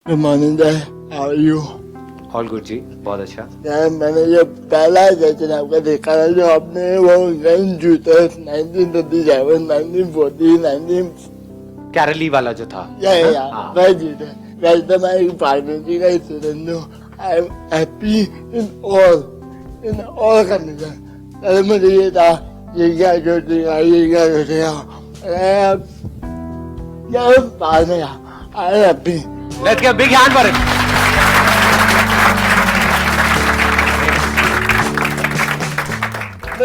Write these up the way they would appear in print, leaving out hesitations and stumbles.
Good morning how are you? All good जी, बहुत अच्छा। यार मैंने जो पहला सेशन आपका देखा था, जो आपने वो गन जूते 1937, 1940, 19 कैरली वाला जो था। हाँ। वह जूते। वैसे तो मैं एक फार्मेसी का स्टूडेंट हूँ। I am happy in all condition. पहले मुझे ये था, ये क्या सोचेगा, ये क्या सोचेगा। यार बाद में I am happy. Let's give big hand for it.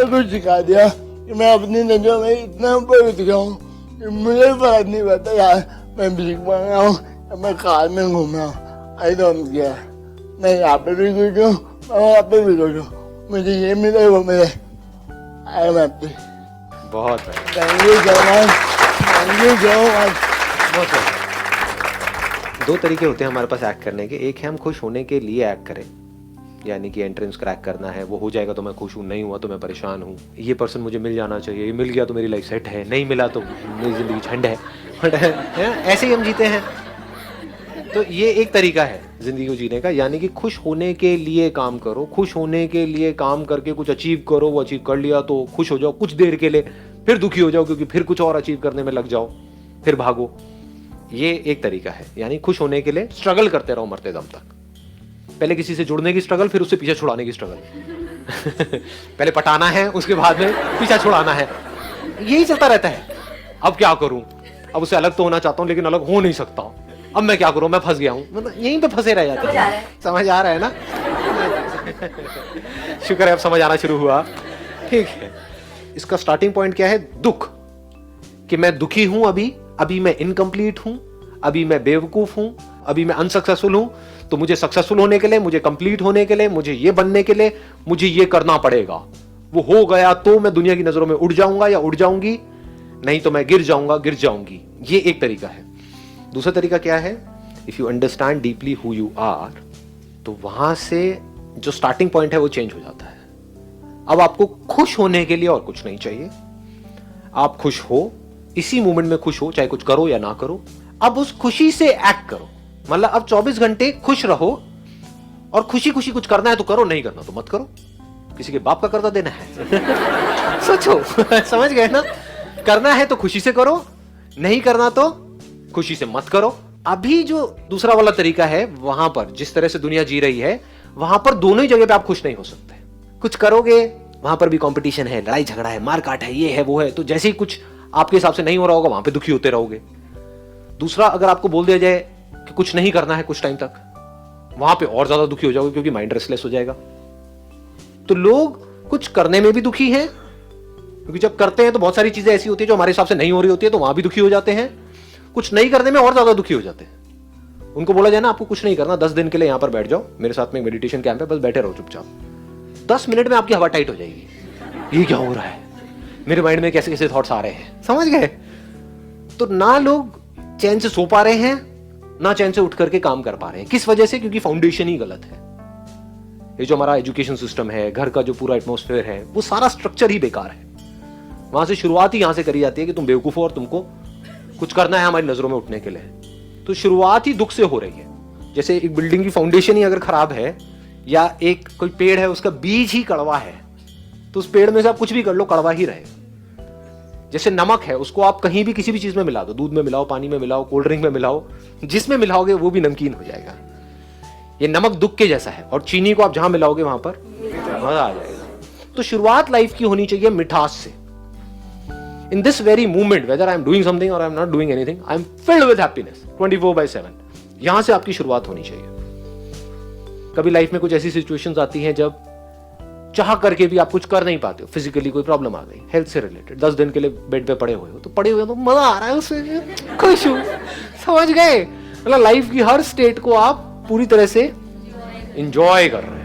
कुछ सिखा दिया कि मैं अपनी नजरों में इतना ऊपर उठ गया हूँ कि मुझे फर्क नहीं पड़ता यार, मैं भीख मांग रहा हूँ, मैं कार में घूम रहा हूँ। I don't care. मैं यहाँ पे भी कुछ हूँ, मैं वहाँ पे भी कुछ हूँ। मुझे ये मिले वो मिले, आई एम हैप्पी। बहुत thank you so much, thank you so much. बहुत बढ़िया। दो तरीके होते हैं हमारे पास एक्ट करने के। एक है हम खुश होने के लिए एक्ट करें, यानी कि एंट्रेंस क्रैक करना है, वो हो जाएगा तो मैं खुश हूँ, नहीं हुआ तो मैं परेशान हूँ, ये पर्सन मुझे मिल जाना चाहिए, ये मिल गया तो मेरी लाइफ सेट है, नहीं मिला तो मेरी ज़िंदगी झंड है। बट ऐसे ही हम जीते हैं। तो ये एक तरीका है ज़िंदगी को जीने का, यानी कि खुश होने के लिए काम करो। खुश होने के लिए काम करके कुछ अचीव करो, वो अचीव कर लिया तो खुश हो जाओ कुछ देर के लिए, फिर दुखी हो जाओ क्योंकि फिर कुछ और अचीव करने में लग जाओ, फिर भागो। ये एक तरीका है, यानी खुश होने के लिए स्ट्रगल करते रहो मरते दम तक। पहले किसी से जुड़ने की स्ट्रगल, फिर उससे पीछा छुड़ाने की स्ट्रगल। पहले पटाना है, उसके बाद में पीछा छुड़ाना है, यही चलता रहता है। अब क्या करूं, अब उससे अलग तो होना चाहता हूं लेकिन अलग हो नहीं सकता, अब मैं क्या करूं, मैं फंस गया हूं। मतलब यहीं पे फंसे रह जाते हैं। समझ आ रहा है ना? शुक्र है अब समझ आना शुरू हुआ। ठीक है, इसका स्टार्टिंग पॉइंट क्या है? दुख, कि मैं दुखी हूं, अभी मैं इनकम्प्लीट हूं, अभी मैं बेवकूफ हूं, अभी मैं अनसक्सेसफुल हूं, तो मुझे सक्सेसफुल होने के लिए, मुझे कंप्लीट होने के लिए, मुझे ये बनने के लिए, मुझे ये करना पड़ेगा। वो हो गया तो मैं दुनिया की नजरों में उड़ जाऊंगा या उड़ जाऊंगी, नहीं तो मैं गिर जाऊंगा, गिर जाऊंगी। ये एक तरीका है। दूसरा तरीका क्या है? If you understand deeply who you are, तो वहां से जो स्टार्टिंग पॉइंट है वो चेंज हो जाता है। अब आपको खुश होने के लिए और कुछ नहीं चाहिए। आप खुश हो, इसी मोमेंट में खुश हो, चाहे कुछ करो या ना करो। अब उस खुशी से एक्ट करो। मतलब अब 24 घंटे खुश रहो, और खुशी खुशी कुछ करना है तो करो, नहीं करना तो मत करो। किसी के बाप का कर्जा देना है? सोचो। समझ गए ना? करना है तो खुशी से करो, नहीं करना तो खुशी से मत करो। अभी जो दूसरा वाला तरीका है, वहां पर जिस तरह से दुनिया जी रही है, वहां पर दोनों ही जगह पे आप खुश नहीं हो सकते। कुछ करोगे, वहां पर भी कंपटीशन है, लड़ाई झगड़ा है, मारकाट है, ये है वो है, तो जैसे ही कुछ आपके हिसाब से नहीं हो रहा होगा, वहां पे दुखी होते रहोगे। दूसरा, अगर आपको बोल दिया जाए कि कुछ नहीं करना है कुछ टाइम तक, वहां पे और ज्यादा दुखी हो जाओगे क्योंकि माइंड रेस्टलेस हो जाएगा। तो लोग कुछ करने में भी दुखी हैं, क्योंकि जब करते हैं तो बहुत सारी चीजें ऐसी होती है जो हमारे हिसाब से नहीं हो रही होती है, तो वहां भी दुखी हो जाते हैं। कुछ नहीं करने में और ज्यादा दुखी हो जाते हैं। उनको बोला जाए ना, आपको कुछ नहीं करना, 10 दिन के लिए यहां पर बैठ जाओ, मेरे साथ में मेडिटेशन कैंप है, बस बैठे रहो चुपचाप, 10 मिनट में आपकी हवा टाइट हो जाएगी। ये क्या हो रहा है, मेरे माइंड में कैसे कैसे थॉट्स आ रहे हैं। समझ गए? तो ना लोग चैन से सो पा रहे हैं, ना चैन से उठ करके काम कर पा रहे हैं। किस वजह से? क्योंकि फाउंडेशन ही गलत है। ये जो हमारा एजुकेशन सिस्टम है, घर का जो पूरा एटमॉस्फेयर है, वो सारा स्ट्रक्चर ही बेकार है। वहां से शुरुआत ही यहां से करी जाती है कि तुम बेवकूफ हो और तुमको कुछ करना है हमारी नजरों में उठने के लिए। तो शुरुआत ही दुख से हो रही है। जैसे एक बिल्डिंग की फाउंडेशन ही अगर खराब है, या एक कोई पेड़ है उसका बीज ही कड़वा है, तो उस पेड़ में से आप कुछ भी कर लो, कड़वा ही रहेगा। जैसे नमक है, उसको आप कहीं भी किसी भी चीज में मिला दो, दूध में मिलाओ, पानी में मिलाओ, कोल्ड ड्रिंक में मिलाओ, जिसमें मिलाओगे वो भी नमकीन हो जाएगा। ये नमक दुख के जैसा है, और चीनी को आप जहां मिलाओगे वहां पर मजा आ जाएगा। तो शुरुआत लाइफ की होनी चाहिए मिठास से। In this very movement, whether I am doing something और I am not doing anything, I am filled with happiness 24/7। यहां से आपकी शुरुआत होनी चाहिए। कभी लाइफ में कुछ ऐसी सिचुएशंस आती हैं जब चाह करके भी आप कुछ कर नहीं पाते हो, फिजिकली कोई प्रॉब्लम आ गई, हेल्थ से रिलेटेड, 10 दिन के लिए बेड पे पड़े हुए हो, तो पड़े हुए तो मजा आ रहा है उसमें, खुश हूं। समझ गए? मतलब लाइफ की हर स्टेट को आप पूरी तरह से इंजॉय कर रहे हैं।